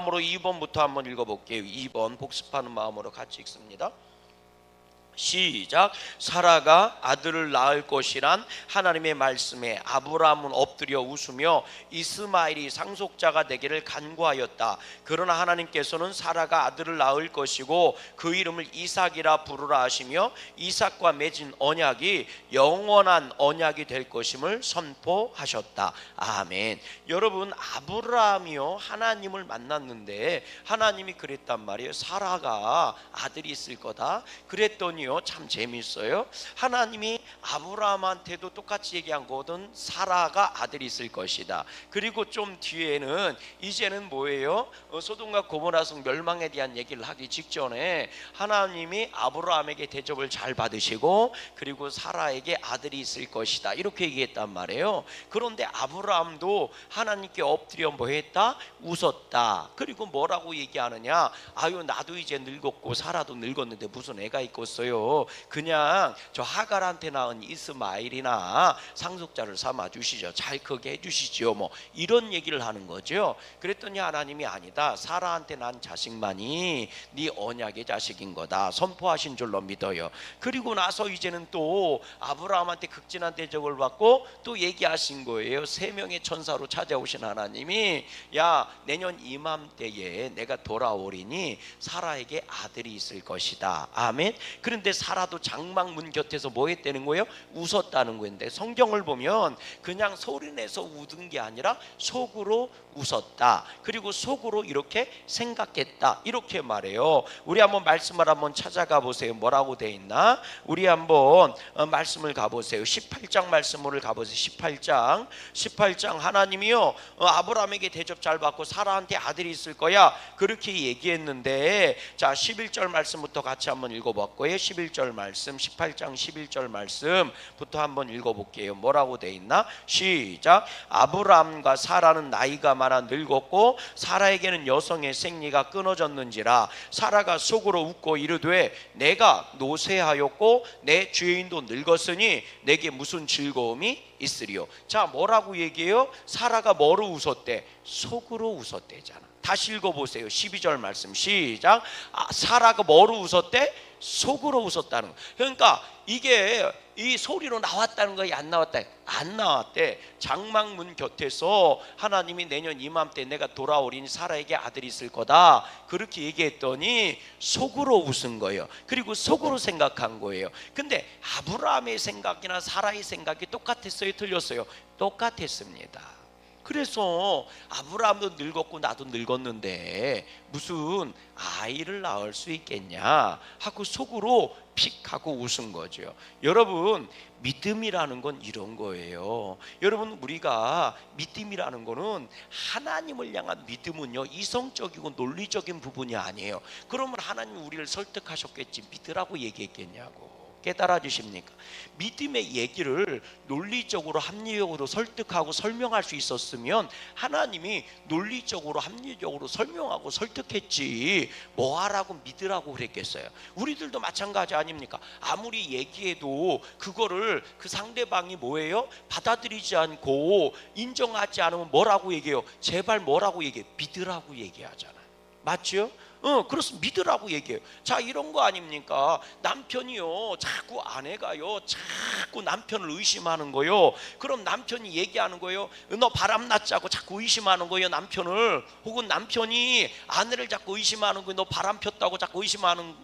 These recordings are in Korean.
마음으로 2번부터 한번 읽어볼게요. 2번 복습하는 마음으로 같이 읽습니다. 시작. 사라가 아들을 낳을 것이란 하나님의 말씀에 아브라함은 엎드려 웃으며 이스마엘이 상속자가 되기를 간구하였다. 그러나 하나님께서는 사라가 아들을 낳을 것이고 그 이름을 이삭이라 부르라 하시며 이삭과 맺은 언약이 영원한 언약이 될 것임을 선포하셨다. 아멘. 여러분, 아브라함이요 하나님을 만났는데 하나님이 그랬단 말이에요. 사라가 아들이 있을 거다. 그랬더니요 참 재미있어요. 하나님이 아브라함한테도 똑같이 얘기한 거든. 사라가 아들이 있을 것이다. 그리고 좀 뒤에는 이제는 뭐예요? 소돔과 고모라 성 멸망에 대한 얘기를 하기 직전에 하나님이 아브라함에게 대접을 잘 받으시고 그리고 사라에게 아들이 있을 것이다 이렇게 얘기했단 말이에요. 그런데 아브라함도 하나님께 엎드려 뭐 했다? 웃었다. 그리고 뭐라고 얘기하느냐? 아유 나도 이제 늙었고 사라도 늙었는데 무슨 애가 있겠어요. 그냥 저 하갈한테 낳은 이스마엘이나 상속자를 삼아 주시죠. 잘 크게 해주시죠. 뭐 이런 얘기를 하는 거죠. 그랬더니 하나님이 아니다. 사라한테 난 자식만이 네 언약의 자식인 거다 선포하신 줄로 믿어요. 그리고 나서 이제는 또 아브라함한테 극진한 대접을 받고 또 얘기하신 거예요. 3명의 천사로 찾아오신 하나님이 야 내년 이맘때에 내가 돌아오리니 사라에게 아들이 있을 것이다. 아멘. 그런데 사라도 장막문 곁에서 뭐 했다는 거예요? 웃었다는 건데 성경을 보면 그냥 소리내서 웃은 게 아니라 속으로 웃었다. 그리고 속으로 이렇게 생각했다. 이렇게 말해요. 우리 한번 말씀을 한번 찾아가 보세요. 뭐라고 돼 있나? 우리 한번 말씀을 가보세요. 18장 말씀을 가보세요. 18장 하나님이요 아브라함에게 대접 잘 받고 사라한테 아들이 있을 거야 그렇게 얘기했는데 자 11절 말씀부터 같이 한번 읽어봤고요. 11절 말씀 18장 11절 말씀부터 한번 읽어볼게요. 뭐라고 돼 있나? 시작. 아브라함과 사라는 나이가 많아 늙었고 사라에게는 여성의 생리가 끊어졌는지라 사라가 속으로 웃고 이르되 내가 노쇠하였고 내 주인도 늙었으니 내게 무슨 즐거움이 있으리요. 자 뭐라고 얘기해요? 사라가 뭐로 웃었대? 속으로 웃었대잖아. 다시 읽어보세요. 12절 말씀 시작. 사라가 뭐로 웃었대? 속으로 웃었다는 거. 그러니까 이게 이 소리로 나왔다는 거야? 안 나왔다? 안 나왔대. 장막문 곁에서 하나님이 내년 이맘때 내가 돌아오리니 사라에게 아들이 있을 거다 그렇게 얘기했더니 속으로 웃은 거예요. 그리고 속으로 생각한 거예요. 근데 아브라함의 생각이나 사라의 생각이 똑같았어요? 틀렸어요? 똑같았습니다. 그래서 아브라함도 늙었고 나도 늙었는데 무슨 아이를 낳을 수 있겠냐 하고 속으로 픽 하고 웃은 거죠. 여러분 믿음이라는 건 이런 거예요. 여러분 우리가 믿음이라는 거는 하나님을 향한 믿음은요 이성적이고 논리적인 부분이 아니에요. 그러면 하나님이 우리를 설득하셨겠지 믿으라고 얘기했겠냐고. 깨달아 주십니까? 믿음의 얘기를 논리적으로 합리적으로 설득하고 설명할 수 있었으면 하나님이 논리적으로 합리적으로 설명하고 설득했지 뭐 하라고 믿으라고 그랬겠어요. 우리들도 마찬가지 아닙니까? 아무리 얘기해도 그거를 그 상대방이 뭐예요? 받아들이지 않고 인정하지 않으면 뭐라고 얘기해요? 제발 뭐라고 얘기해요? 믿으라고 얘기하잖아요. 맞죠? 그렇습니다. 믿으라고 얘기해요. 자 이런 거 아닙니까? 남편이요 자꾸 아내가요 자꾸 남편을 의심하는 거요. 그럼 남편이 얘기하는 거예요. 너 바람났자고 자꾸 의심하는 거예요 남편을. 혹은 남편이 아내를 자꾸 의심하는 거예요. 너 바람 폈다고 자꾸 의심하는.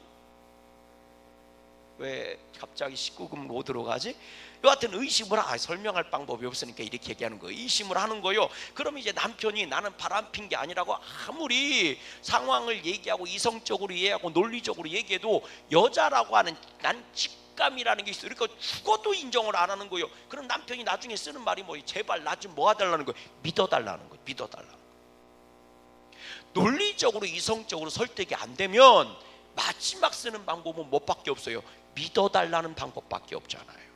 왜 갑자기 19금 못 들어가지? 여하튼 의심을 설명할 방법이 없으니까 이렇게 얘기하는 거예요. 의심을 하는 거요. 그럼 이제 남편이 나는 바람 핀 게 아니라고 아무리 상황을 얘기하고 이성적으로 이해하고 논리적으로 얘기해도 여자라고 하는 난 직감이라는 게 있어요. 그러니까 죽어도 인정을 안 하는 거예요. 그럼 남편이 나중에 쓰는 말이 뭐예요? 제발 나 좀 모아달라는 거예요. 믿어달라는 거예요. 믿어달라는 거예요. 논리적으로 이성적으로 설득이 안 되면 마지막 쓰는 방법은 뭐밖에 없어요? 믿어달라는 방법밖에 없잖아요.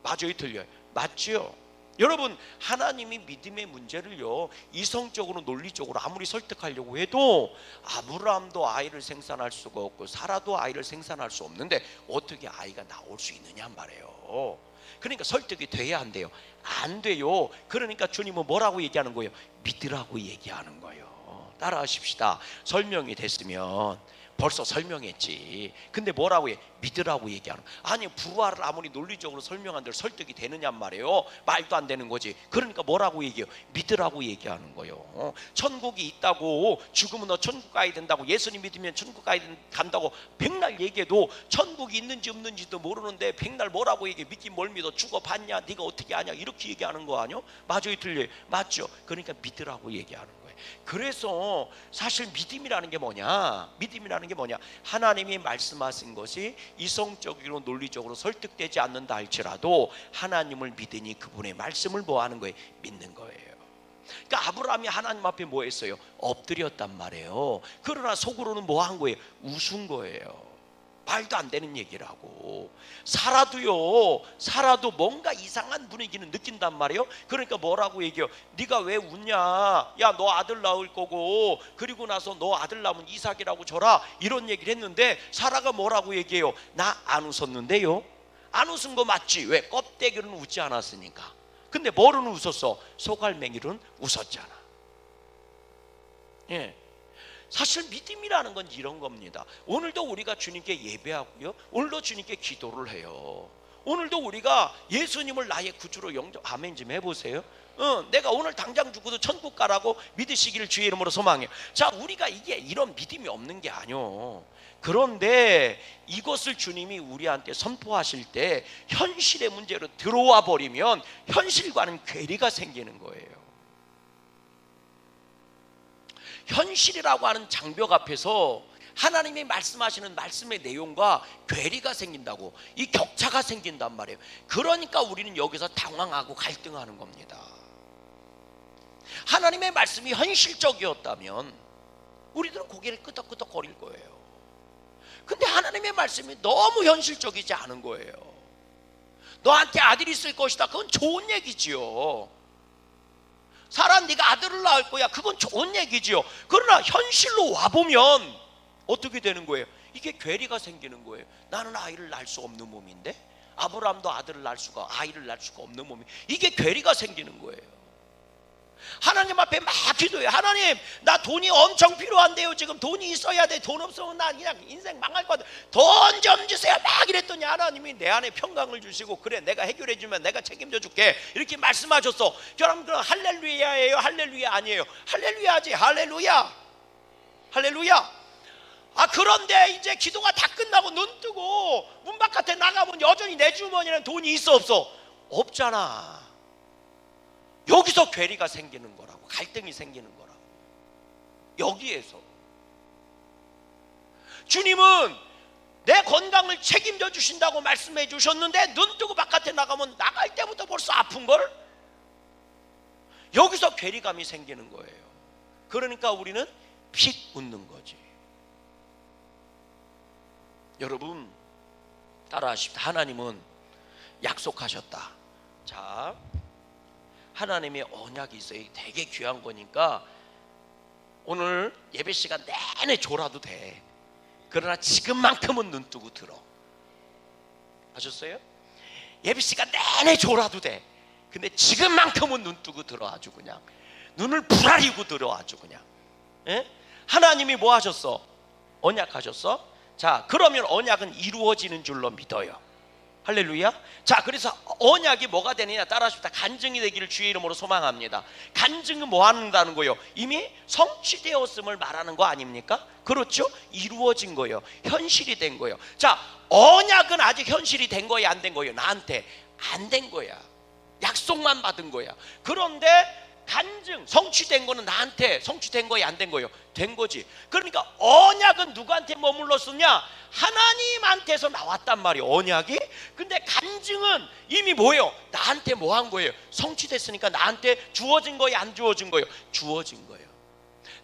맞아요? 틀려요? 맞죠? 여러분 하나님이 믿음의 문제를요 이성적으로 논리적으로 아무리 설득하려고 해도 아브라함도 아이를 생산할 수가 없고 사라도 아이를 생산할 수 없는데 어떻게 아이가 나올 수 있느냐 말이에요. 그러니까 설득이 돼야 한대요. 안 돼요. 그러니까 주님은 뭐라고 얘기하는 거예요? 믿으라고 얘기하는 거예요. 따라하십시다. 설명이 됐으면 벌써 설명했지. 근데 뭐라고 해? 믿으라고 얘기하는. 아니 불화를 아무리 논리적으로 설명한들 설득이 되느냔 말이에요. 말도 안 되는 거지. 그러니까 뭐라고 얘기해요? 믿으라고 얘기하는 거예요. 천국이 있다고, 죽으면 너 천국 가야 된다고, 예수님 믿으면 천국 가야 간다고 백날 얘기해도 천국이 있는지 없는지도 모르는데 백날 뭐라고 얘기해? 믿긴 뭘 믿어? 죽어 봤냐? 네가 어떻게 아냐? 이렇게 얘기하는 거 아니요? 맞아요, 틀려요? 맞죠? 그러니까 믿으라고 얘기하는 거예요. 그래서 사실 믿음이라는 게 뭐냐? 믿음이라는 게 뭐냐? 하나님이 말씀하신 것이 이성적으로 논리적으로 설득되지 않는다 할지라도 하나님을 믿으니 그분의 말씀을 뭐 하는 거예요? 믿는 거예요. 그러니까 아브라함이 하나님 앞에 뭐 했어요? 엎드렸단 말이에요. 그러나 속으로는 뭐 한 거예요? 웃은 거예요. 말도 안 되는 얘기라고. 살아도 뭔가 이상한 분위기는 느낀단 말이에요. 그러니까 뭐라고 얘기해요? 네가 왜 웃냐? 야, 너 아들 낳을 거고, 그리고 나서 너 아들 낳으면 이삭이라고 줘라, 이런 얘기를 했는데 사라가 뭐라고 얘기해요? 나 안 웃었는데요. 안 웃은 거 맞지? 왜? 껍데기로는 웃지 않았으니까. 근데 뭐로는 웃었어? 소갈맹이로는 웃었잖아. 예. 사실 믿음이라는 건 이런 겁니다. 오늘도 우리가 주님께 예배하고요, 오늘도 주님께 기도를 해요. 오늘도 우리가 예수님을 나의 구주로 영접, 아멘 좀 해보세요. 내가 오늘 당장 죽어도 천국 가라고 믿으시기를 주의 이름으로 소망해요. 자, 우리가 이게 이런 믿음이 없는 게 아니요. 그런데 이것을 주님이 우리한테 선포하실 때 현실의 문제로 들어와 버리면 현실과는 괴리가 생기는 거예요. 현실이라고 하는 장벽 앞에서 하나님이 말씀하시는 말씀의 내용과 괴리가 생긴다고, 이 격차가 생긴단 말이에요. 그러니까 우리는 여기서 당황하고 갈등하는 겁니다. 하나님의 말씀이 현실적이었다면 우리들은 고개를 끄덕끄덕 거릴 거예요. 근데 하나님의 말씀이 너무 현실적이지 않은 거예요. 너한테 아들이 있을 것이다, 그건 좋은 얘기지요. 사라, 네가 아들을 낳을 거야, 그건 좋은 얘기지요. 그러나 현실로 와보면 어떻게 되는 거예요? 이게 괴리가 생기는 거예요. 나는 아이를 낳을 수 없는 몸인데, 아브라함도 아이를 낳을 수가 없는 몸이, 이게 괴리가 생기는 거예요. 하나님 앞에 막 기도해요. 하나님, 나 돈이 엄청 필요한데요. 지금 돈이 있어야 돼. 돈 없으면 나 그냥 인생 망할 것 같아. 돈 좀 주세요. 막 이랬더니 하나님이 내 안에 평강을 주시고, 그래 내가 해결해 주면 내가 책임져 줄게, 이렇게 말씀하셨어. 그럼 할렐루야예요? 할렐루야 아니에요? 할렐루야지. 할렐루야. 할렐루야. 그런데 이제 기도가 다 끝나고 눈 뜨고 문 바깥에 나가면 여전히 내 주머니에는 돈이 있어 없어? 없잖아. 여기서 괴리가 생기는 거라고, 갈등이 생기는 거라고. 여기에서 주님은 내 건강을 책임져 주신다고 말씀해 주셨는데 눈 뜨고 바깥에 나가면 나갈 때부터 벌써 아픈 걸? 여기서 괴리감이 생기는 거예요. 그러니까 우리는 픽 웃는 거지. 여러분 따라하십시다. 하나님은 약속하셨다. 자, 하나님의 언약이 있어요. 되게 귀한 거니까 오늘 예배 시간 내내 졸아도 돼. 그러나 지금만큼은 눈 뜨고 들어. 아셨어요? 예배 시간 내내 졸아도 돼. 근데 지금만큼은 눈 뜨고 들어. 아주 그냥 눈을 부라리고 들어. 아주 그냥. 예? 하나님이 뭐 하셨어? 언약하셨어? 자, 그러면 언약은 이루어지는 줄로 믿어요. 할렐루야. 자, 그래서 언약이 뭐가 되느냐, 따라하십시다. 간증이 되기를 주의 이름으로 소망합니다. 간증은 뭐 한다는 거예요? 이미 성취되었음을 말하는 거 아닙니까? 그렇죠? 이루어진 거예요. 현실이 된 거예요. 자, 언약은 아직 현실이 된 거예요, 안 된 거예요? 나한테 안 된 거야. 약속만 받은 거야. 그런데 간증, 성취된 거는 나한테 성취된 거예요, 안 된 거예요? 된 거지. 그러니까 언약은 누구한테 머물렀었냐? 하나님한테서 나왔단 말이에요, 언약이. 근데 간증은 이미 뭐예요? 나한테 뭐 한 거예요? 성취됐으니까 나한테 주어진 거예요, 안 주어진 거예요? 주어진 거예요.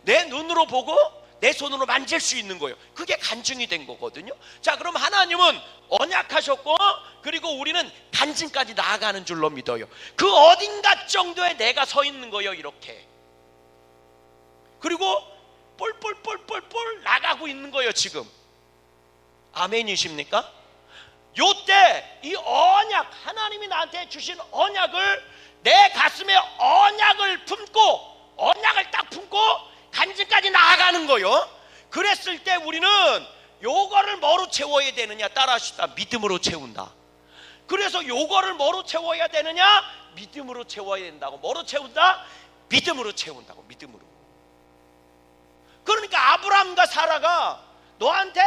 내 눈으로 보고 내 손으로 만질 수 있는 거예요. 그게 간증이 된 거거든요. 자, 그럼 하나님은 언약하셨고, 그리고 우리는 간증까지 나아가는 줄로 믿어요. 그 어딘가 정도에 내가 서 있는 거예요, 이렇게. 그리고 볼 나가고 있는 거예요, 지금. 아멘이십니까? 요때 이 언약, 하나님이 나한테 주신 언약을, 내 가슴에 언약을 품고, 언약을 딱 품고 간증까지 나아가는 거요. 그랬을 때 우리는 요거를 뭐로 채워야 되느냐? 따라하시다. 믿음으로 채운다. 그래서 요거를 뭐로 채워야 되느냐? 믿음으로 채워야 된다고. 뭐로 채운다? 믿음으로 채운다고. 믿음으로. 그러니까 아브라함과 사라가 너한테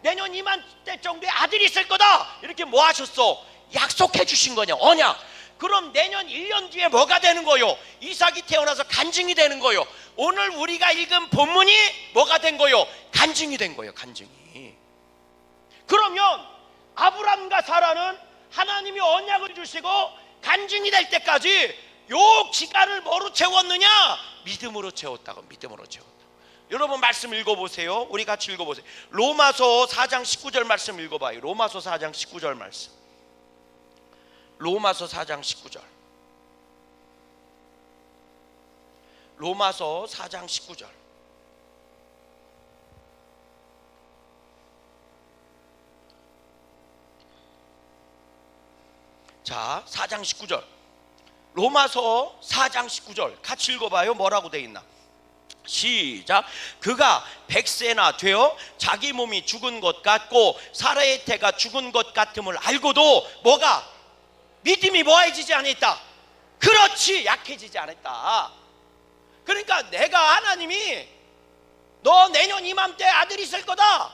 내년 이맘때 정도에 아들이 있을 거다 이렇게 뭐 하셨어? 약속해 주신 거냐? 언약. 그럼 내년 1년 뒤에 뭐가 되는 거요? 이삭이 태어나서 간증이 되는 거요. 오늘 우리가 읽은 본문이 뭐가 된 거요? 간증이 된 거예요. 간증이. 그러면 아브라함과 사라는 하나님이 언약을 주시고 간증이 될 때까지 요 기간을 뭐로 채웠느냐? 믿음으로 채웠다고. 믿음으로 채웠다. 여러분 말씀 읽어보세요. 우리 같이 읽어보세요. 로마서 4장 19절 말씀 읽어봐요. 로마서 4장 19절 말씀. 로마서 4장 19절. 로마서 4장 19절. 자, 4장 19절. 로마서 4장 19절 같이 읽어봐요. 뭐라고 돼 있나? 시작. 그가 100세나 되어 자기 몸이 죽은 것 같고 사라의 태가 죽은 것 같음을 알고도 뭐가? 믿음이 뭐해지지 않았다. 그렇지, 약해지지 않았다. 그러니까 내가 하나님이 너 내년 이맘때 아들이 있을 거다,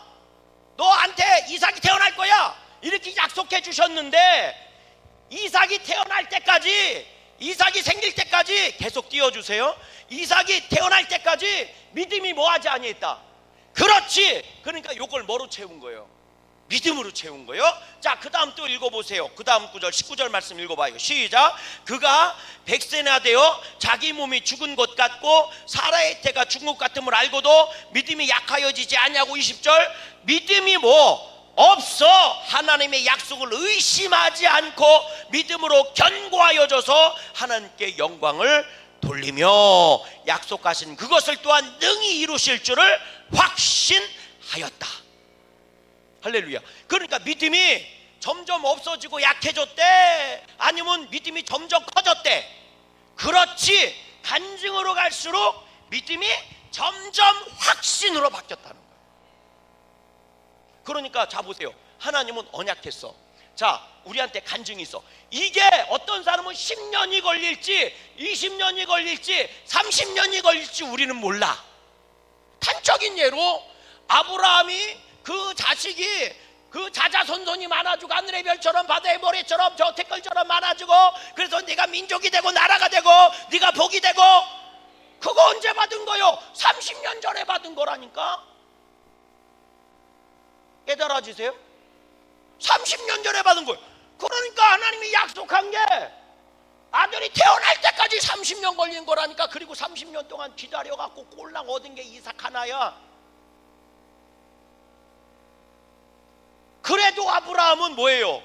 너한테 이삭이 태어날 거야 이렇게 약속해 주셨는데 이삭이 태어날 때까지, 이삭이 생길 때까지 계속 띄워주세요. 이삭이 태어날 때까지 믿음이 뭐하지 아니했다. 그렇지. 그러니까 요걸 뭐로 채운 거예요? 믿음으로 채운 거예요. 자, 그 다음 또 읽어보세요. 그 다음 구절 19절 말씀 읽어봐요. 시작. 그가 100세나 되어 자기 몸이 죽은 것 같고 사라의 태가 죽은 것 같음을 알고도 믿음이 약하여지지 않냐고. 20절. 믿음이 뭐? 없어 하나님의 약속을 의심하지 않고 믿음으로 견고하여져서 하나님께 영광을 돌리며 약속하신 그것을 또한 능히 이루실 줄을 확신하였다. 할렐루야. 그러니까 믿음이 점점 없어지고 약해졌대, 아니면 믿음이 점점 커졌대. 그렇지. 간증으로 갈수록 믿음이 점점 확신으로 바뀌었다는 거예요. 그러니까 자 보세요. 하나님은 언약했어. 자, 우리한테 간증이 있어. 이게 어떤 사람은 10년이 걸릴지 20년이 걸릴지 30년이 걸릴지 우리는 몰라. 단적인 예로 아브라함이 그 자식이 그 자자손손이 많아지고 하늘의 별처럼 바다의 모래처럼 저 댓글처럼 많아지고 그래서 네가 민족이 되고 나라가 되고 네가 복이 되고, 그거 언제 받은 거요? 30년 전에 받은 거라니까. 깨달아지세요? 30년 전에 받은 거예요. 그러니까 하나님이 약속한 게 아들이 태어날 때까지 30년 걸린 거라니까. 그리고 30년 동안 기다려갖고 꼴랑 얻은 게 이삭 하나야. 그래도 아브라함은 뭐예요?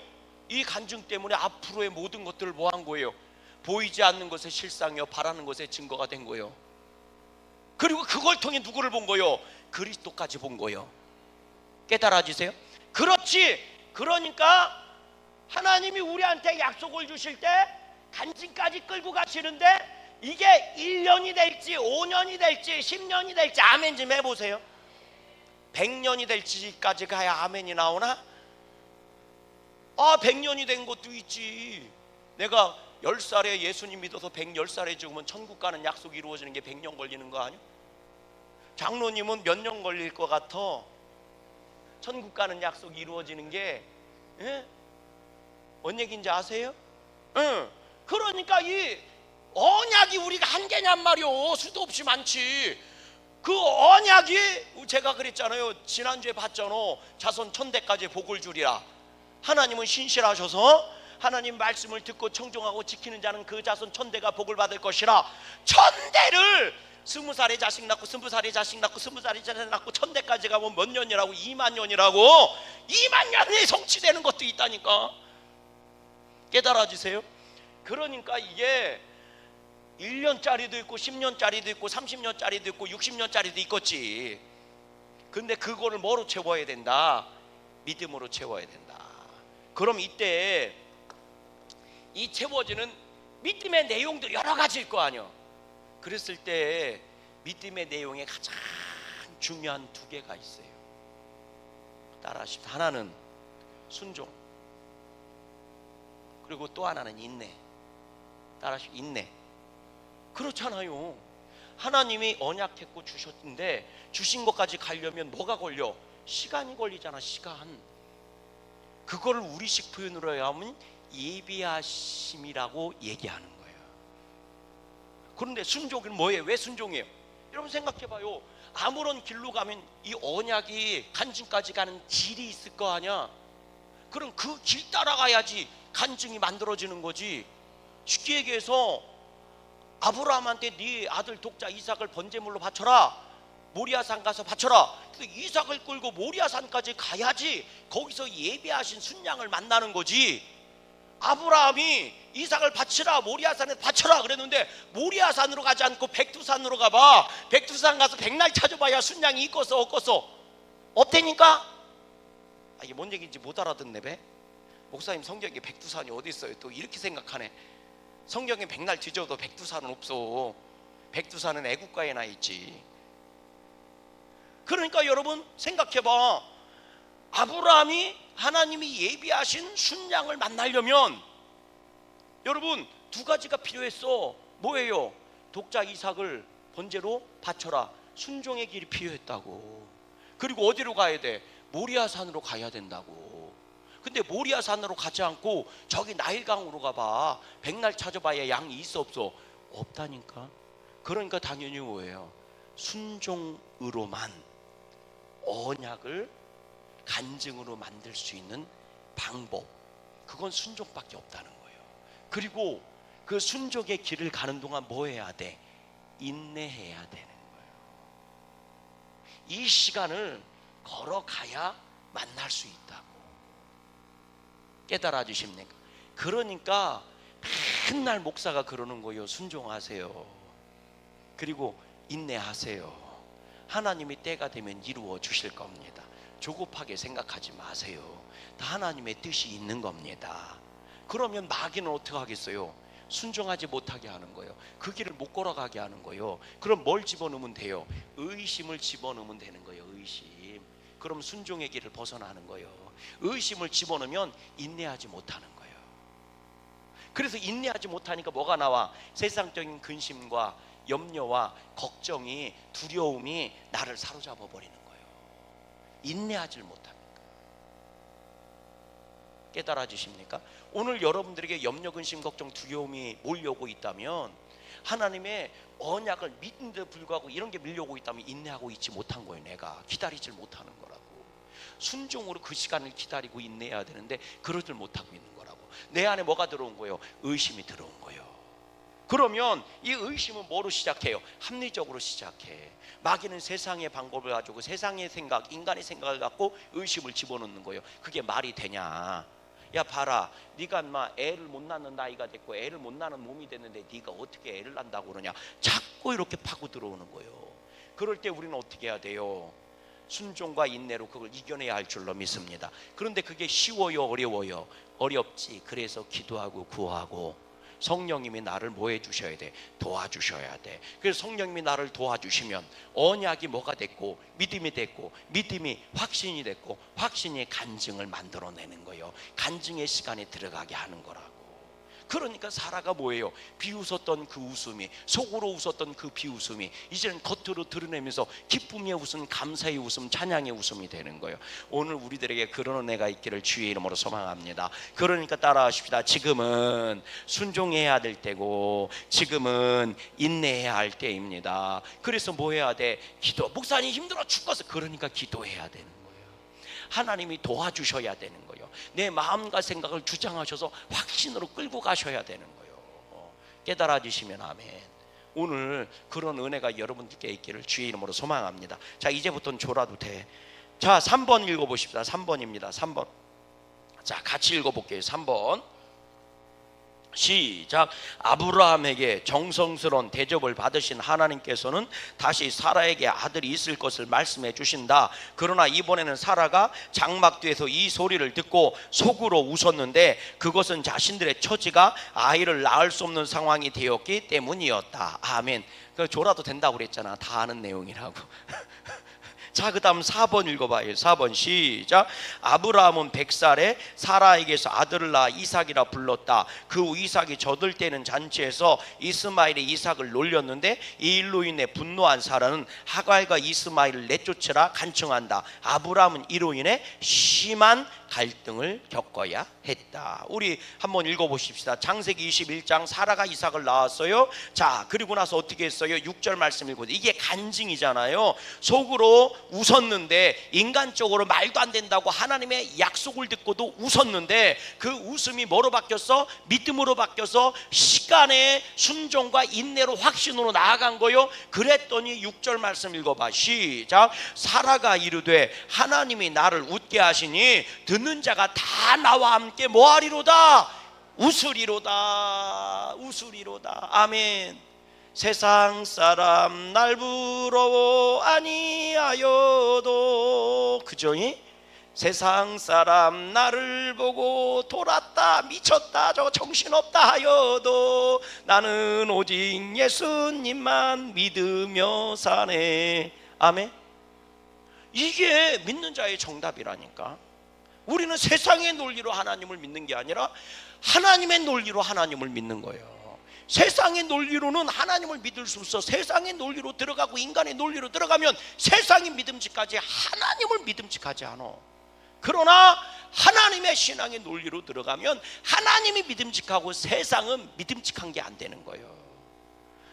이 간증 때문에 앞으로의 모든 것들을 뭐 한 거예요? 보이지 않는 것의 실상이요 바라는 것의 증거가 된 거예요. 그리고 그걸 통해 누구를 본 거예요? 그리스도까지 본 거예요. 깨달아지세요? 그렇지. 그러니까 하나님이 우리한테 약속을 주실 때 간증까지 끌고 가시는데 이게 1년이 될지 5년이 될지 10년이 될지 아멘 좀 해보세요. 100년이 될지까지 가야 아멘이 나오나? 100년이 된 것도 있지. 내가 10살에 예수님 믿어서 110살에 죽으면 천국 가는 약속이 이루어지는 게 100년 걸리는 거 아니야? 장로님은 몇 년 걸릴 것 같아? 천국 가는 약속이 이루어지는 게, 뭔 얘기인지 아세요? 그러니까 이 언약이 우리가 한계냔 말이오. 수도 없이 많지. 그 언약이 제가 그랬잖아요. 지난주에 봤잖아. 자손 천대까지 복을 주리라. 하나님은 신실하셔서 하나님 말씀을 듣고 청종하고 지키는 자는 그 자손 천대가 복을 받을 것이라. 천대를 20살에 자식 낳고 20살에 자식 낳고 20살에 자식 낳고 천대까지 가면 몇 년이라고? 2만 년이라고. 2만 년이 성취되는 것도 있다니까. 깨달아지세요? 그러니까 이게 1년짜리도 있고 10년짜리도 있고 30년짜리도 있고 60년짜리도 있겠지. 근데 그거를 뭐로 채워야 된다? 믿음으로 채워야 된다. 그럼 이때 이 채워지는 믿음의 내용들이 여러 가지일 거 아니야. 그랬을 때 믿음의 내용에 가장 중요한 두 개가 있어요. 따라하십시오. 하나는 순종, 그리고 또 하나는 인내. 따라하십시오. 인내. 그렇잖아요. 하나님이 언약했고 주셨는데 주신 것까지 가려면 뭐가 걸려? 시간이 걸리잖아. 시간. 그걸 우리식 표현으로 하면 예비하심이라고 얘기하는 거예요. 그런데 순종은 뭐예요? 왜 순종이에요? 여러분 생각해봐요. 아무런 길로 가면 이 언약이 간증까지 가는 길이 있을 거 아니야. 그럼 그 길 따라가야지 간증이 만들어지는 거지. 쉽게 얘기해서 아브라함한테 네 아들 독자 이삭을 번제물로 바쳐라, 모리아산 가서 바쳐라. 이삭을 끌고 모리아산까지 가야지 거기서 예비하신 순양을 만나는 거지. 아브라함이 이삭을 바치라, 모리아산에 바쳐라 그랬는데 모리아산으로 가지 않고 백두산으로 가봐. 백두산 가서 백날 찾아봐야 순양이 있겠어 없겠어? 없다니까. 이게 뭔 얘기인지 못 알아듣네. 배 목사님 성경에 백두산이 어디 있어요? 또 이렇게 생각하네. 성경에 백날 뒤져도 백두산은 없어. 백두산은 애국가에 나 있지. 그러니까 여러분 생각해봐. 아브라함이 하나님이 예비하신 순양을 만나려면 여러분 두 가지가 필요했어. 뭐예요? 독자 이삭을 번제로 바쳐라. 순종의 길이 필요했다고. 그리고 어디로 가야 돼? 모리아산으로 가야 된다고. 근데 모리아산으로 가지 않고 저기 나일강으로 가봐. 백날 찾아봐야 양이 있어 없어? 없다니까. 그러니까 당연히 뭐예요? 순종으로만 언약을 간증으로 만들 수 있는 방법, 그건 순종밖에 없다는 거예요. 그리고 그 순종의 길을 가는 동안 뭐 해야 돼? 인내해야 되는 거예요. 이 시간을 걸어가야 만날 수 있다고. 깨달아 주십니까? 그러니까 맨날 목사가 그러는 거예요. 순종하세요. 그리고 인내하세요. 하나님이 때가 되면 이루어 주실 겁니다. 조급하게 생각하지 마세요. 다 하나님의 뜻이 있는 겁니다. 그러면 마귀는 어떻게 하겠어요? 순종하지 못하게 하는 거예요. 그 길을 못 걸어가게 하는 거예요. 그럼 뭘 집어넣으면 돼요? 의심을 집어넣으면 되는 거예요. 의심. 그럼 순종의 길을 벗어나는 거예요. 의심을 집어넣으면 인내하지 못하는 거예요. 그래서 인내하지 못하니까 뭐가 나와? 세상적인 근심과 염려와 걱정이, 두려움이 나를 사로잡아 버리는 거예요. 인내하지 못합니까? 깨달아 주십니까? 오늘 여러분들에게 염려, 근심, 걱정, 두려움이 몰려오고 있다면, 하나님의 언약을 믿는데도 불구하고 이런 게 밀려오고 있다면 인내하고 있지 못한 거예요. 내가 기다리질 못하는 거라고. 순종으로 그 시간을 기다리고 인내해야 되는데 그러질 못하고 있는 거라고. 내 안에 뭐가 들어온 거예요? 의심이 들어온 거예요. 그러면 이 의심은 뭐로 시작해요? 합리적으로 시작해. 마귀는 세상의 방법을 가지고 세상의 생각, 인간의 생각을 갖고 의심을 집어넣는 거예요. 그게 말이 되냐? 야 봐라, 네가 인마 애를 못 낳는 나이가 됐고 애를 못 낳는 몸이 됐는데 네가 어떻게 애를 낳는다고 그러냐? 자꾸 이렇게 파고 들어오는 거예요. 그럴 때 우리는 어떻게 해야 돼요? 순종과 인내로 그걸 이겨내야 할 줄로 믿습니다. 그런데 그게 쉬워요? 어려워요? 어렵지. 그래서 기도하고 구하고 성령님이 나를 뭐 해주셔야 돼? 도와주셔야 돼. 그래서 성령님이 나를 도와주시면 언약이 뭐가 됐고 믿음이 됐고 믿음이 확신이 됐고 확신이 간증을 만들어내는 거예요. 간증의 시간에 들어가게 하는 거라고. 그러니까 사라가 뭐예요? 비웃었던 그 웃음이, 속으로 웃었던 그 비웃음이 이제는 겉으로 드러내면서 기쁨의 웃음, 감사의 웃음, 찬양의 웃음이 되는 거예요. 오늘 우리들에게 그런 은혜가 있기를 주의 이름으로 소망합니다. 그러니까 따라하십시다. 지금은 순종해야 될 때고 지금은 인내해야 할 때입니다. 그래서 뭐 해야 돼? 기도. 목사님 힘들어 죽겠어. 그러니까 기도해야 되는 거예요. 하나님이 도와주셔야 되는 거예요. 내 마음과 생각을 주장하셔서 확신으로 끌고 가셔야 되는 거예요. 깨달아 주시면 아멘. 오늘 그런 은혜가 여러분들께 있기를 주의 이름으로 소망합니다. 자, 이제부터는 졸아도 돼. 자, 3번 읽어보십시다. 3번입니다. 3번. 자, 같이 읽어볼게요. 3번. 시작. 아브라함에게 정성스러운 대접을 받으신 하나님께서는 다시 사라에게 아들이 있을 것을 말씀해 주신다. 그러나 이번에는 사라가 장막 뒤에서 이 소리를 듣고 속으로 웃었는데 그것은 자신들의 처지가 아이를 낳을 수 없는 상황이 되었기 때문이었다. 아멘. 그 졸아도 된다고 그랬잖아. 다 아는 내용이라고. 자, 그 다음 4번 읽어봐요. 4번 시작. 아브라함은 100살에 사라에게서 아들을 낳아 이삭이라 불렀다. 그 후 이삭이 젖을 때는 잔치에서 이스마엘이 이삭을 놀렸는데 이 일로 인해 분노한 사라는 하갈과 이스마엘을 내쫓으라 간청한다. 아브라함은 이로 인해 심한 갈등을 겪어야 했다. 우리 한번 읽어보십시다. 창세기 21장. 사라가 이삭을 낳았어요. 자, 그리고 나서 어떻게 했어요? 6절 말씀 읽고, 이게 간증이잖아요. 속으로 웃었는데, 인간적으로 말도 안 된다고 하나님의 약속을 듣고도 웃었는데 그 웃음이 뭐로 바뀌었어? 믿음으로 바뀌어서 시간의 순종과 인내로 확신으로 나아간 거요. 그랬더니 6절 말씀 읽어봐. 시작. 사라가 이르되 하나님이 나를 웃게 하시니 듣는 자가 다 나와 함께 뭐하리로다? 웃으리로다. 웃으리로다. 아멘. 세상 사람 날 부러워 아니하여도, 그죠이? 세상 사람 나를 보고 돌았다, 미쳤다, 저거 정신없다 하여도 나는 오직 예수님만 믿으며 사네. 아멘. 이게 믿는 자의 정답이라니까. 우리는 세상의 논리로 하나님을 믿는 게 아니라 하나님의 논리로 하나님을 믿는 거예요. 세상의 논리로는 하나님을 믿을 수 없어. 세상의 논리로 들어가고 인간의 논리로 들어가면 세상이 믿음직하지 하나님을 믿음직하지 않아. 그러나 하나님의 신앙의 논리로 들어가면 하나님이 믿음직하고 세상은 믿음직한 게 안 되는 거예요.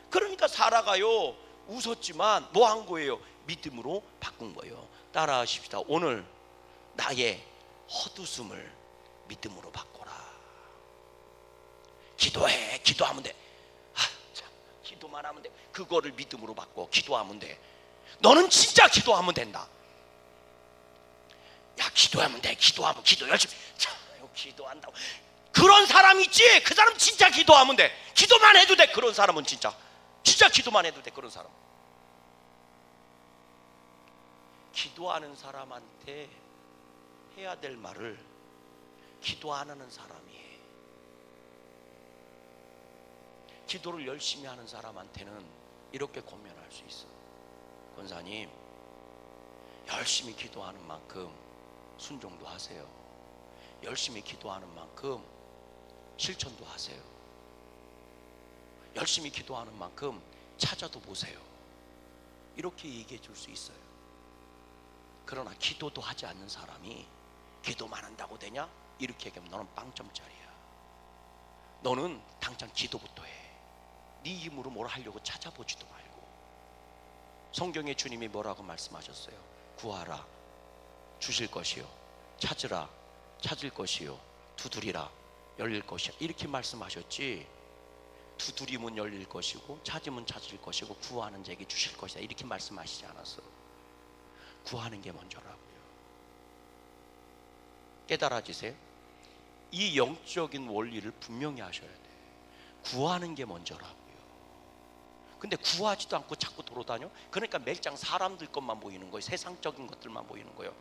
그러니까 사라가요 웃었지만 뭐 한 거예요? 믿음으로 바꾼 거예요. 따라하십시다. 오늘 나의 헛웃음을 믿음으로 바꿔라. 기도해. 기도하면 돼. 참, 기도만 하면 돼. 그거를 믿음으로 바꿔. 기도하면 돼. 너는 진짜 기도하면 된다. 야, 기도하면 돼. 기도하면, 기도 열심히. 참, 기도한다고. 그런 사람 있지? 그 사람 진짜 기도하면 돼. 기도만 해도 돼. 그런 사람은 진짜 기도만 해도 돼. 그런 사람. 기도하는 사람한테 해야 될 말을 기도 안 하는 사람이 해. 기도를 열심히 하는 사람한테는 이렇게 권면할 수 있어. 권사님, 열심히 기도하는 만큼 순종도 하세요. 열심히 기도하는 만큼 실천도 하세요. 열심히 기도하는 만큼 찾아도 보세요. 이렇게 얘기해 줄 수 있어요. 그러나 기도도 하지 않는 사람이 기도만 한다고 되냐? 이렇게 얘기하면 너는 빵점짜리야. 너는 당장 기도부터 해. 네 힘으로 뭘 하려고 찾아보지도 말고. 성경에 주님이 뭐라고 말씀하셨어요? 구하라, 주실 것이요. 찾으라, 찾을 것이요. 두드리라, 열릴 것이요. 이렇게 말씀하셨지. 두드리면 열릴 것이고 찾으면 찾을 것이고 구하는 자에게 주실 것이다, 이렇게 말씀하시지 않았어. 구하는 게 먼저라고요. 깨달아지세요? 이 영적인 원리를 분명히 하셔야 돼. 구하는 게 먼저라고요. 근데 구하지도 않고 자꾸 돌아다녀? 그러니까 매일장 사람들 것만 보이는 거예요. 세상적인 것들만 보이는 거예요.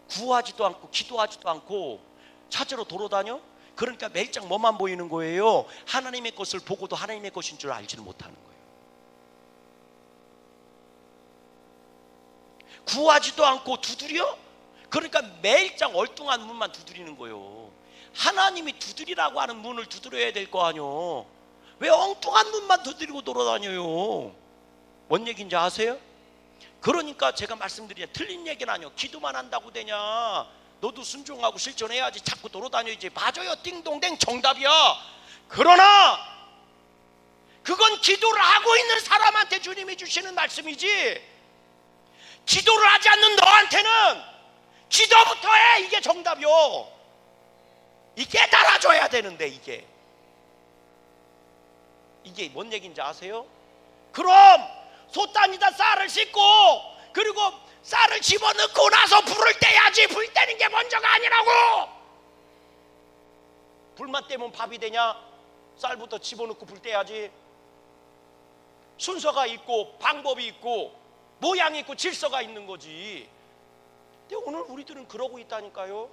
구하지도 않고 기도하지도 않고 찾으러 돌아다녀? 그러니까 매일장 뭐만 보이는 거예요? 하나님의 것을 보고도 하나님의 것인 줄 알지를 못하는 거예요. 구하지도 않고 두드려? 그러니까 매일장 얼뚱한 문만 두드리는 거예요. 하나님이 두드리라고 하는 문을 두드려야 될 거 아니요. 왜 엉뚱한 문만 두드리고 돌아다녀요? 뭔 얘기인지 아세요? 그러니까 제가 말씀드리냐, 틀린 얘기는 아니요. 기도만 한다고 되냐? 너도 순종하고 실천해야지. 자꾸 돌아다녀야지. 맞아요, 띵동댕 정답이야. 그러나 그건 기도를 하고 있는 사람한테 주님이 주시는 말씀이지, 기도를 하지 않는 너한테는 기도부터 해. 이게 정답이요. 이게 깨달아줘야 되는데 이게 뭔 얘기인지 아세요? 그럼 솥단에다 쌀을 씻고 그리고 쌀을 집어넣고 나서 불을 떼야지. 불 떼는 게 먼저가 아니라고. 불만 떼면 밥이 되냐? 쌀부터 집어넣고 불 떼야지. 순서가 있고 방법이 있고 모양이 있고 질서가 있는 거지. 근데 오늘 우리들은 그러고 있다니까요.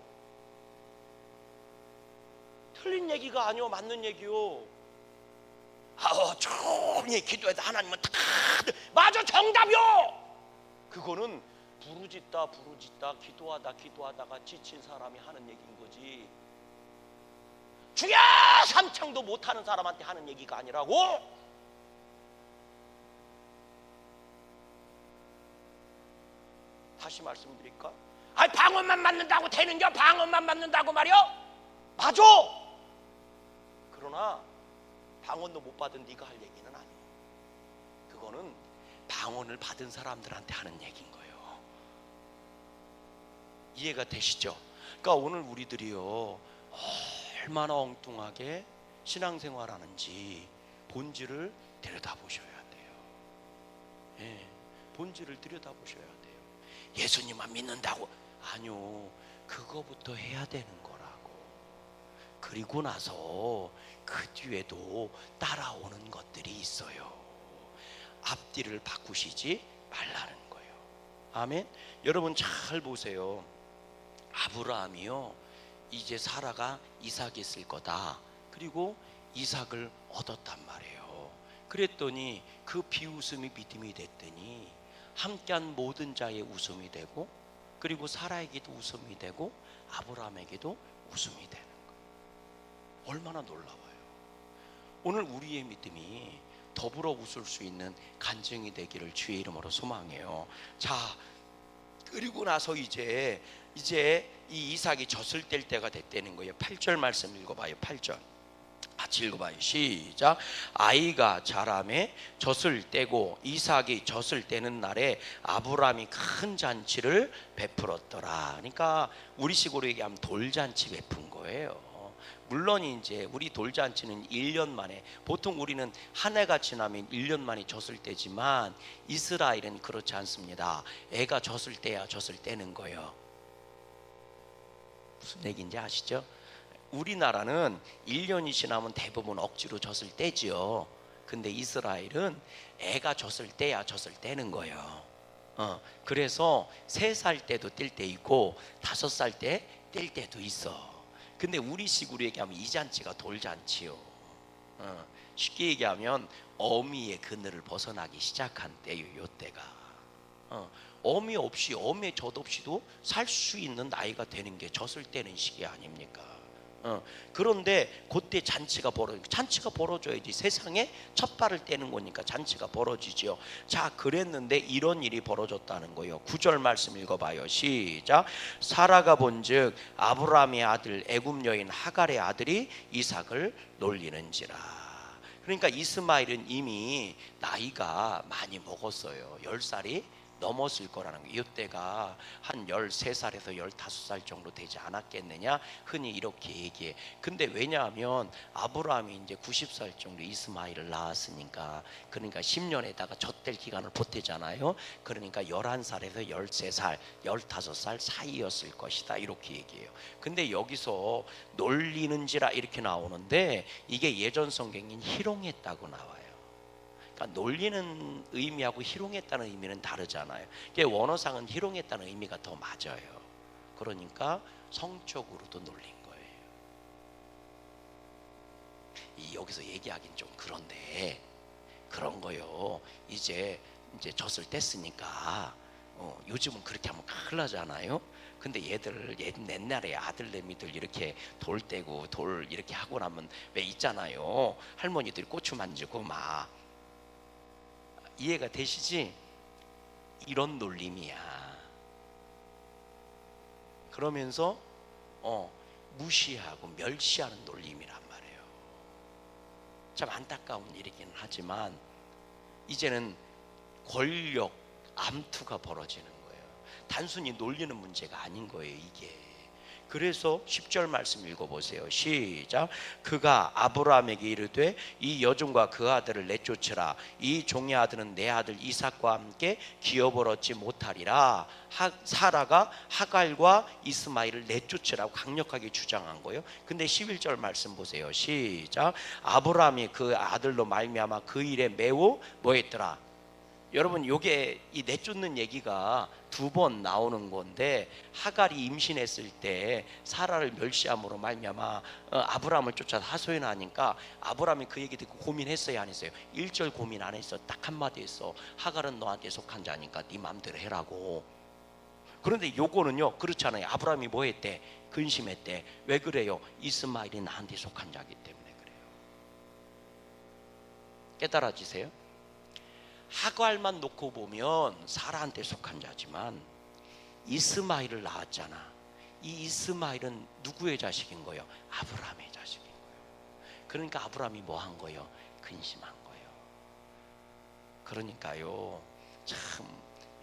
틀린 얘기가 아니요, 맞는 얘기요. 조용히 기도해도 하나님은 다 맞아, 정답이요. 그거는 부르짖다 기도하다가 지친 사람이 하는 얘기인 거지, 주야 삼창도 못하는 사람한테 하는 얘기가 아니라고. 다시 말씀드릴까? 방언만 맞는다고 되는겨? 방언만 맞는다고 말이요? 맞아. 그러나 방언도 못 받은 네가 할 얘기는 아니오. 그거는 방언을 받은 사람들한테 하는 얘기인 거예요. 이해가 되시죠? 그러니까 오늘 우리들이요, 얼마나 엉뚱하게 신앙생활하는지 본질을 들여다보셔야 돼요. 예, 본질을 들여다보셔야 돼요. 예수님만 믿는다고, 아니요, 그거부터 해야 되는 거라고. 그리고 나서 그 뒤에도 따라오는 것들이 있어요. 앞뒤를 바꾸시지 말라는 거예요. 아멘. 여러분 잘 보세요. 아브라함이요, 이제 사라가 이삭이 있을 거다. 그리고 이삭을 얻었단 말이에요. 그랬더니 그 비웃음이 믿음이 됐더니 함께한 모든 자의 웃음이 되고, 그리고 사라에게도 웃음이 되고 아브라함에게도 웃음이 되는 거예요. 얼마나 놀라워요. 오늘 우리의 믿음이 더불어 웃을 수 있는 간증이 되기를 주의 이름으로 소망해요. 자, 그리고 나서 이제 이 이삭이 젖을 뗄 때가 됐다는 거예요. 8절 말씀 읽어봐요. 8절 같이 읽어봐요. 시작. 아이가 자라매 젖을 떼고 이삭이 젖을 떼는 날에 아브라함이 큰 잔치를 베풀었더라. 그러니까 우리식으로 얘기하면 돌잔치 베푼 거예요. 물론 이제 우리 돌잔치는 1년 만에, 보통 우리는 한 해가 지나면 1년 만에 젖을 떼지만 이스라엘은 그렇지 않습니다. 애가 젖을 떼야 젖을 떼는 거예요. 무슨 얘기인지 아시죠? 우리나라는 1년이 지나면 대부분 억지로 젖을 떼지요. 근데 이스라엘은 애가 젖을 떼야 젖을 떼는 거예요. 그래서 3살 때도 뗄 때 있고 5살 때 뗄 때도 있어. 근데 우리식으로 얘기하면 이 잔치가 돌잔치요. 쉽게 얘기하면 어미의 그늘을 벗어나기 시작한 때요, 요 때가. 어미 없이, 어미의 젖 없이도 살 수 있는 나이가 되는 게 젖을 떼는 시기 아닙니까? 그런데 그때 잔치가 벌어져야지. 세상에 첫 발을 떼는 거니까 잔치가 벌어지죠. 자, 그랬는데 이런 일이 벌어졌다는 거예요. 9절 말씀 읽어봐요. 시작. 사라가 본즉 아브라함의 아들 애굽 여인 하갈의 아들이 이삭을 놀리는지라. 그러니까 이스마엘은 이미 나이가 많이 먹었어요. 10살이 넘었을 거라는 거예요. 이때가 한 13살에서 15살 정도 되지 않았겠느냐, 흔히 이렇게 얘기해. 근데 왜냐하면 아브라함이 이제 90살 정도 이스마엘을 낳았으니까, 그러니까 10년에다가 젖될 기간을 보태잖아요. 그러니까 11살에서 13살 15살 사이였을 것이다, 이렇게 얘기해요. 근데 여기서 놀리는지라 이렇게 나오는데 이게 예전 성경인 희롱했다고 나와요. 그러니까 놀리는 의미하고 희롱했다는 의미는 다르잖아요. 원어상은 희롱했다는 의미가 더 맞아요. 그러니까 성적으로도 놀린 거예요. 여기서 얘기하긴 좀 그런데 그런 거요. 이제 젖을 뗐으니까 요즘은 그렇게 하면 큰일 나잖아요. 근데 옛날에 아들내미들 이렇게 돌 떼고 돌 이렇게 하고 나면 왜 있잖아요. 할머니들이 고추 만지고 막. 이해가 되시지? 이런 놀림이야. 그러면서 무시하고 멸시하는 놀림이란 말이에요. 참 안타까운 일이기는 하지만 이제는 권력 암투가 벌어지는 거예요. 단순히 놀리는 문제가 아닌 거예요, 이게. 그래서 10절 말씀 읽어보세요. 시작. 그가 아브라함에게 이르되 이 여종과 그 아들을 내쫓으라. 이 종의 아들은 내 아들 이삭과 함께 기업을 얻지 못하리라. 사라가 하갈과 이스마엘을 내쫓으라고 강력하게 주장한 거예요. 근데 11절 말씀 보세요. 시작. 아브라함이 그 아들로 말미암아 그 일에 매우 뭐했더라. 여러분, 요게 이 내쫓는 얘기가 두 번 나오는 건데, 하갈이 임신했을 때 사라를 멸시함으로 말미암아 아브라함을 쫓아 하소연하니까 아브라함이 그 얘기 듣고 고민했어요, 안 했어요? 1절 고민 안 했어. 딱 한마디 했어. 하갈은 너한테 속한 자니까 네 마음대로 해라고. 그런데 요거는요 그렇잖아요. 아브라함이 뭐 했대? 근심했대. 왜 그래요? 이스마엘이 나한테 속한 자기 때문에 그래요. 깨달아지세요? 하갈만 놓고 보면 사라한테 속한 자지만 이스마엘을 낳았잖아. 이 이스마엘은 누구의 자식인 거예요? 아브라함의 자식인 거예요. 그러니까 아브라함이 뭐 한 거예요? 근심한 거예요. 그러니까요, 참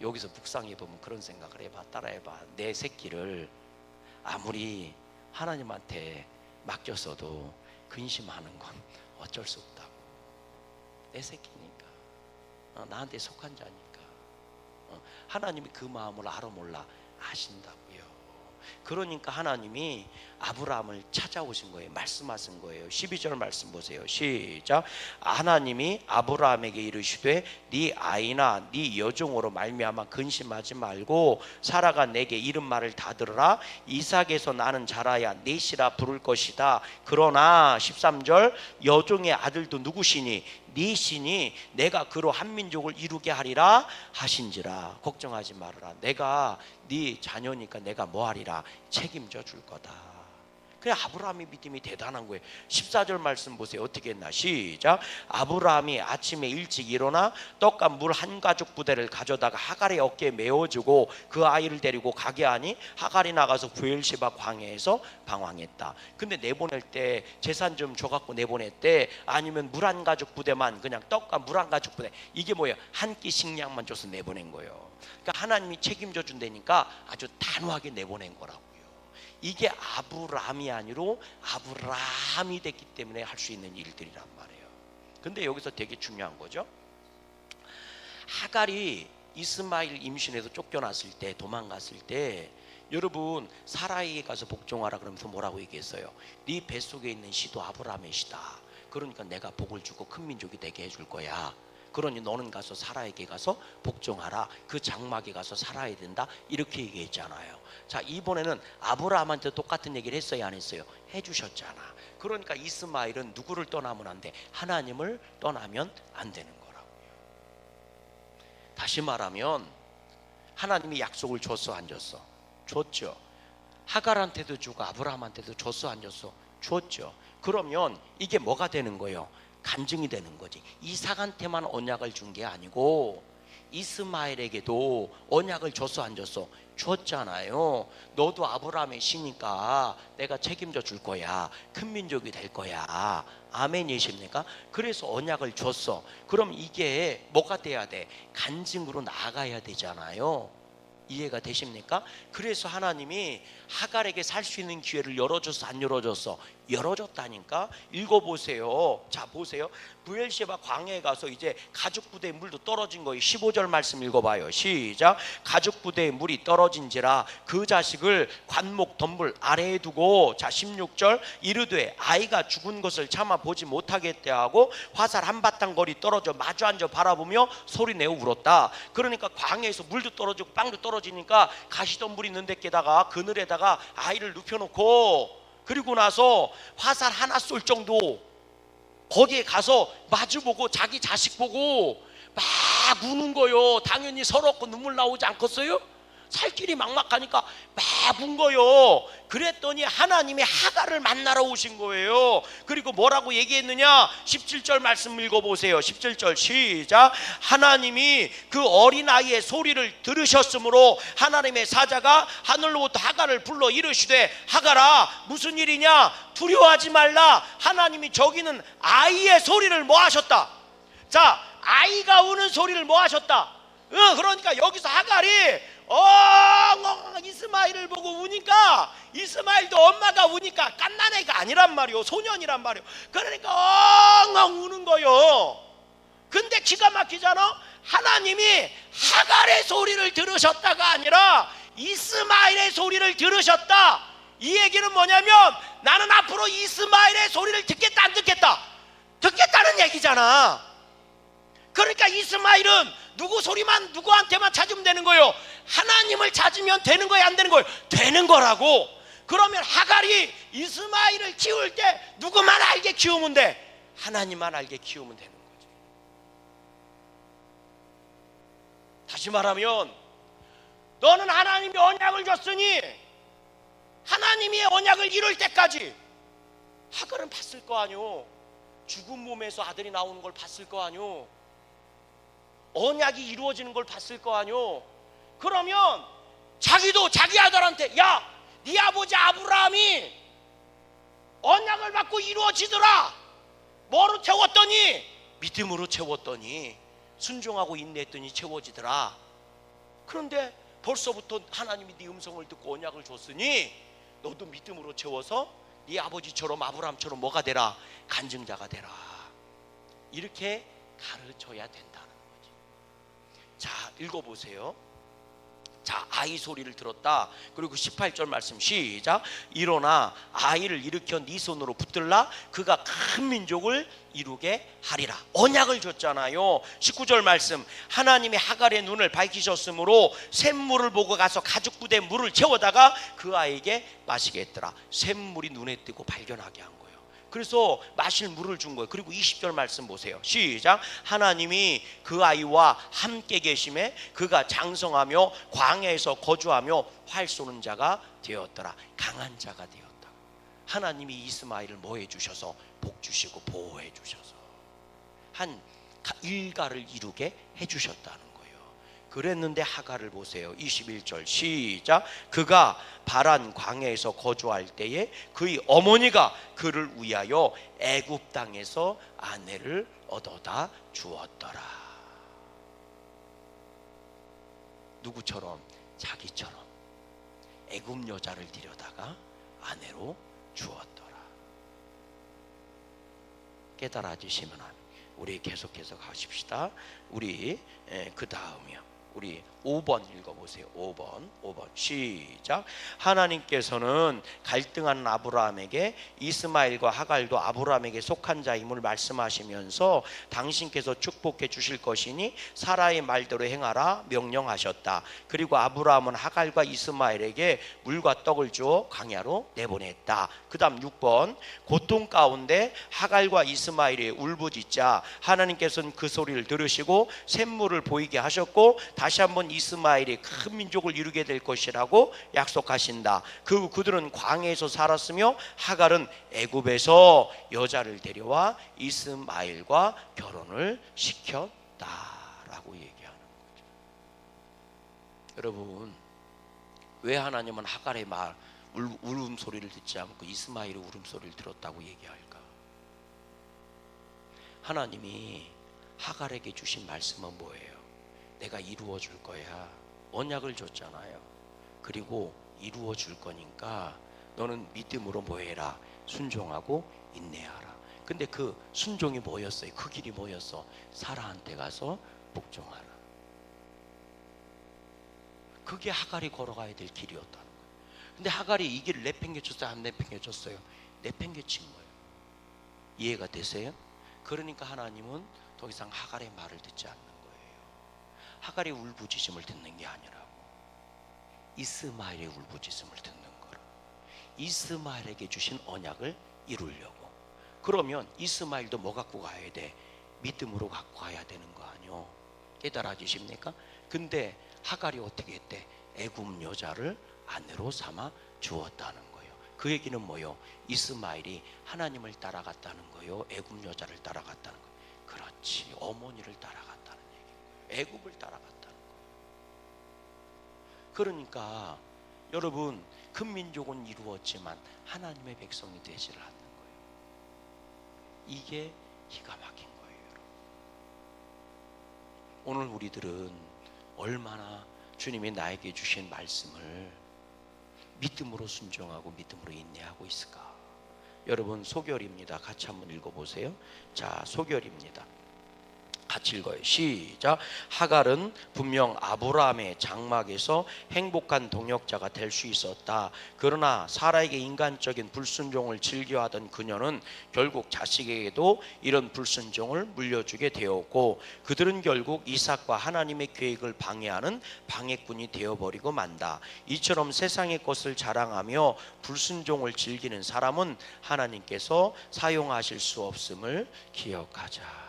여기서 묵상해 보면 그런 생각을 해봐. 따라해봐. 내 새끼를 아무리 하나님한테 맡겼어도 근심하는 건 어쩔 수 없다고. 내 새끼니까, 나한테 속한 자니까. 하나님이 그 마음을 알아 몰라 아신다고요. 그러니까 하나님이 아브라함을 찾아오신 거예요. 말씀하신 거예요. 12절 말씀 보세요. 시작. 하나님이 아브라함에게 이르시되 네 아이나 네 여종으로 말미암아 근심하지 말고 사라가 내게 이른 말을 다 들으라. 이삭에서 나는 자라야 넷이라 부를 것이다. 그러나 13절 여종의 아들도 누구시니 네 신이 내가 그로 한 민족을 이루게 하리라 하신지라. 걱정하지 말아라. 내가 네 자녀니까 내가 뭐 하리라? 책임져 줄 거다. 그래, 아브라함의 믿음이 대단한 거예요. 14절 말씀 보세요. 어떻게 했나? 시작. 아브라함이 아침에 일찍 일어나 떡과 물 한 가죽 부대를 가져다가 하갈의 어깨에 메어주고 그 아이를 데리고 가게 하니 하갈이 나가서 부엘시바 광야에서 방황했다. 근데 내보낼 때 재산 좀 줘갖고 내보냈대? 아니면 물 한 가죽 부대만, 그냥 떡과 물 한 가죽 부대, 이게 뭐예요? 한 끼 식량만 줘서 내보낸 거예요. 그러니까 하나님이 책임져 준다니까 아주 단호하게 내보낸 거라고. 이게 아브라함이 아니로 아브라함이 됐기 때문에 할 수 있는 일들이란 말이에요. 근데 여기서 되게 중요한 거죠. 하갈이 이스마엘 임신해서 쫓겨났을 때, 도망갔을 때, 여러분 사라에게 가서 복종하라 그러면서 뭐라고 얘기했어요? 네 뱃속에 있는 씨도 아브라함의 씨다. 그러니까 내가 복을 주고 큰 민족이 되게 해줄 거야. 그러니 너는 가서 사라에게 가서 복종하라. 그 장막에 가서 살아야 된다. 이렇게 얘기했잖아요. 자, 이번에는 아브라함한테 똑같은 얘기를 했어요, 안 했어요? 해주셨잖아. 그러니까 이스마엘은 누구를 떠나면 안 돼? 하나님을 떠나면 안 되는 거라고요. 다시 말하면 하나님이 약속을 줬어, 안 줬어? 줬죠. 하갈한테도 주고 아브라함한테도 줬어, 안 줬어? 줬죠. 그러면 이게 뭐가 되는 거예요? 간증이 되는 거지. 이삭한테만 언약을 준 게 아니고 이스마엘에게도 언약을 줬어, 안 줬어? 줬잖아요. 너도 아브라함의 씨니까 내가 책임져 줄 거야. 큰 민족이 될 거야. 아멘이십니까? 그래서 언약을 줬어. 그럼 이게 뭐가 돼야 돼? 간증으로 나아가야 되잖아요. 이해가 되십니까? 그래서 하나님이 하갈에게 살 수 있는 기회를 열어줬어, 안 열어줬어? 열어줬다니까. 읽어보세요. 자, 보세요. 부엘시바 광야에 가서 이제 가죽 부대의 물도 떨어진 거예요. 15절 말씀 읽어봐요. 시작. 가죽 부대의 물이 떨어진지라 그 자식을 관목 덤불 아래에 두고, 자 16절, 이르되 아이가 죽은 것을 참아 보지 못하겠대 하고 화살 한바탕 거리 떨어져 마주 앉아 바라보며 소리내어 울었다. 그러니까 광야에서 물도 떨어지고 빵도 떨어지니까 가시덤불이 있는 데에다가 그늘에다가 아이를 눕혀놓고, 그리고 나서 화살 하나 쏠 정도 거기에 가서 마주보고 자기 자식 보고 막 우는 거요. 당연히 서럽고 눈물 나오지 않겠어요? 살 길이 막막하니까 막 운 거요. 그랬더니 하나님이 하갈을 만나러 오신 거예요. 그리고 뭐라고 얘기했느냐? 17절 말씀 읽어보세요. 17절 시작. 하나님이 그 어린아이의 소리를 들으셨으므로 하나님의 사자가 하늘로부터 하갈을 불러 이르시되 하갈아 무슨 일이냐? 두려워하지 말라. 하나님이 저기는 아이의 소리를 뭐 하셨다? 자, 아이가 우는 소리를 뭐 하셨다? 그러니까 여기서 하갈이 이스마엘을 보고 우니까 이스마엘 엄마가 우니까 갓난애가 아니란 말이요, 소년이란 말이요. 그러니까 엉엉 우는 거요. 근데 기가 막히잖아. 하나님이 하갈의 소리를 들으셨다가 아니라 이스마엘의 소리를 들으셨다. 이 얘기는 뭐냐면 나는 앞으로 이스마엘의 소리를 듣겠다, 안 듣겠다? 듣겠다는 얘기잖아. 그러니까 이스마엘은 누구 소리만 누구한테만 찾으면 되는 거예요? 하나님을 찾으면 되는 거예요, 안 되는 거예요? 되는 거라고. 그러면 하갈이 이스마엘을 키울 때 누구만 알게 키우면 돼? 하나님만 알게 키우면 되는 거지. 다시 말하면 너는 하나님이 언약을 줬으니 하나님이 언약을 이룰 때까지 하갈은 봤을 거 아니오. 죽은 몸에서 아들이 나오는 걸 봤을 거 아니오. 언약이 이루어지는 걸 봤을 거 아니오. 그러면 자기도 자기 아들한테 야, 네 아버지 아브라함이 언약을 받고 이루어지더라. 뭐로 채웠더니? 믿음으로 채웠더니, 순종하고 인내했더니 채워지더라. 그런데 벌써부터 하나님이 네 음성을 듣고 언약을 줬으니 너도 믿음으로 채워서 네 아버지처럼 아브라함처럼 뭐가 되라? 간증자가 되라. 이렇게 가르쳐야 된다는 거지. 자, 읽어보세요. 자, 아이 소리를 들었다. 그리고 18절 말씀 시작. 일어나 아이를 일으켜 네 손으로 붙들라. 그가 큰 민족을 이루게 하리라. 언약을 줬잖아요. 19절 말씀. 하나님이 하갈의 눈을 밝히셨으므로 샘물을 보고 가서 가죽 부대에 물을 채워다가 그 아이에게 마시게 했더라. 샘물이 눈에 띄고 발견하게 한 거예요. 그래서 마실 물을 준 거예요. 그리고 20절 말씀 보세요. 시작. 하나님이 그 아이와 함께 계심에 그가 장성하며 광야에서 거주하며 활 쏘는 자가 되었더라. 강한 자가 되었다. 하나님이 이스마엘을 뭐 해주셔서? 복 주시고 보호해 주셔서 한 일가를 이루게 해주셨다는 거예요. 그랬는데 하갈을 보세요. 21절 시작. 그가 바란 광야에서 거주할 때에 그의 어머니가 그를 위하여 애굽 땅에서 아내를 얻어다 주었더라. 누구처럼? 자기처럼 애굽 여자를 들여다가 아내로 주었더라. 깨달아지시면 합니다. 우리 계속해서 가십시다. 우리 그 다음이요. 우리 5번 읽어보세요. 5번 시작. 하나님께서는 갈등한 아브라함에게 이스마엘과 하갈도 아브라함에게 속한 자임을 말씀하시면서 당신께서 축복해 주실 것이니 사라의 말대로 행하라 명령하셨다. 그리고 아브라함은 하갈과 이스마엘에게 물과 떡을 주어 광야로 내보냈다. 그 다음 6번. 고통 가운데 하갈과 이스마엘이 울부짖자 하나님께서는 그 소리를 들으시고 샘물을 보이게 하셨고 다시 한번 이스마엘이 큰 민족을 이루게 될 것이라고 약속하신다. 그들은 광야에서 살았으며 하갈은 애굽에서 여자를 데려와 이스마엘과 결혼을 시켰다라고 얘기하는 거죠. 여러분, 왜 하나님은 하갈의 울음소리를 듣지 않고 이스마엘의 울음소리를 들었다고 얘기할까? 하나님이 하갈에게 주신 말씀은 뭐예요? 내가 이루어 줄 거야. 언약을 줬잖아요. 그리고 이루어 줄 거니까 너는 믿음으로 뭐 해라? 순종하고 인내하라. 근데 그 순종이 뭐였어요? 그 길이 뭐였어? 사라한테 가서 복종하라. 그게 하갈이 걸어가야 될 길이었다는 거예요. 근데 하갈이 이 길을 내팽개쳤어요? 안 내팽개쳤어요? 내팽개친 거예요. 이해가 되세요? 그러니까 하나님은 더 이상 하갈의 말을 듣지 않는 거예요. 하갈의 울부짖음을 듣는 게 아니라고, 이스마엘의 울부짖음을 듣는 거라. 이스마엘에게 주신 언약을 이루려고. 그러면 이스마엘도 뭐 갖고 가야 돼? 믿음으로 갖고 가야 되는 거 아니요? 깨달아지십니까? 근데 하갈이 어떻게 했대? 애굽 여자를 아내로 삼아 주었다는 거예요. 그 얘기는 뭐요? 이스마엘이 하나님을 따라갔다는 거예요? 애굽 여자를 따라갔다는 거예요? 그렇지, 어머니를 따라갔다는 얘기예요. 애굽을 따라갔다는 거예요. 그러니까 여러분, 큰 민족은 이루었지만 하나님의 백성이 되지를 않는 거예요. 이게 기가 막힌 거예요, 여러분. 오늘 우리들은 얼마나 주님이 나에게 주신 말씀을 믿음으로 순종하고 믿음으로 인내하고 있을까? 여러분, 소결입니다. 같이 한번 읽어보세요. 자, 소결입니다. 같이 읽어요. 시작. 하갈은 분명 아브라함의 장막에서 행복한 동역자가 될 수 있었다. 그러나 사라에게 인간적인 불순종을 즐겨하던 그녀는 결국 자식에게도 이런 불순종을 물려주게 되었고, 그들은 결국 이삭과 하나님의 계획을 방해하는 방해꾼이 되어버리고 만다. 이처럼 세상의 것을 자랑하며 불순종을 즐기는 사람은 하나님께서 사용하실 수 없음을 기억하자.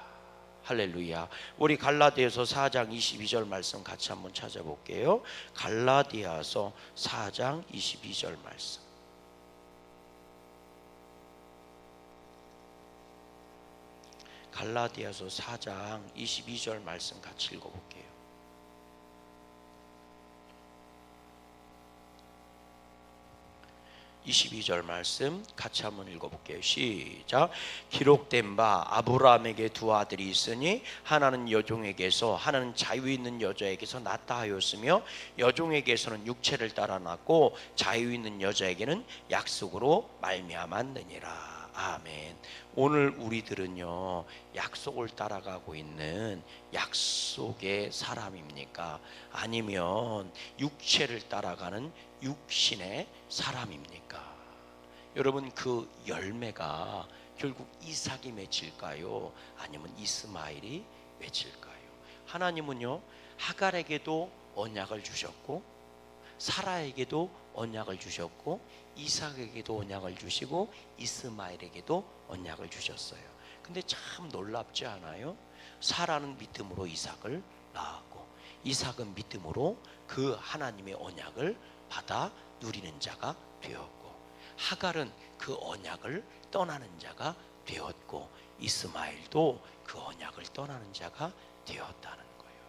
할렐루야. 우리 갈라디아서 4장 22절 말씀 같이 한번 찾아볼게요. 갈라디아서 4장 22절 말씀. 갈라디아서 4장 22절 말씀 같이 읽어볼게요. 22절 말씀 같이 한번 읽어볼게요. 시작. 기록된 바 아브라함에게 두 아들이 있으니 하나는 여종에게서 하나는 자유 있는 여자에게서 낳다 하였으며 여종에게서는 육체를 따라 낳고 자유 있는 여자에게는 약속으로 말미암았느니라. 아멘. 오늘 우리들은요, 약속을 따라가고 있는 약속의 사람입니까? 아니면 육체를 따라가는 육신의 사람입니까? 여러분, 그 열매가 결국 이삭이 맺힐까요? 아니면 이스마엘이 맺힐까요? 하나님은요, 하갈에게도 언약을 주셨고 사라에게도 언약을 주셨고 이삭에게도 언약을 주시고 이스마엘에게도 언약을 주셨어요. 근데 참 놀랍지 않아요? 사라는 믿음으로 이삭을 낳았고 이삭은 믿음으로 그 하나님의 언약을 받아 누리는 자가 되었고, 하갈은 그 언약을 떠나는 자가 되었고 이스마엘도 그 언약을 떠나는 자가 되었다는 거예요.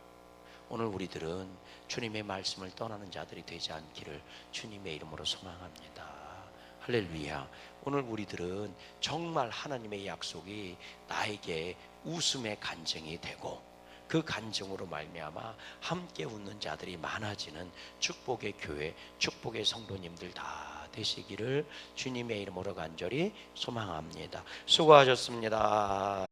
오늘 우리들은 주님의 말씀을 떠나는 자들이 되지 않기를 주님의 이름으로 소망합니다. 할렐루야. 오늘 우리들은 정말 하나님의 약속이 나에게 웃음의 간증이 되고 그 간증으로 말미암아 함께 웃는 자들이 많아지는 축복의 교회, 축복의 성도님들 다 되시기를 주님의 이름으로 간절히 소망합니다. 수고하셨습니다.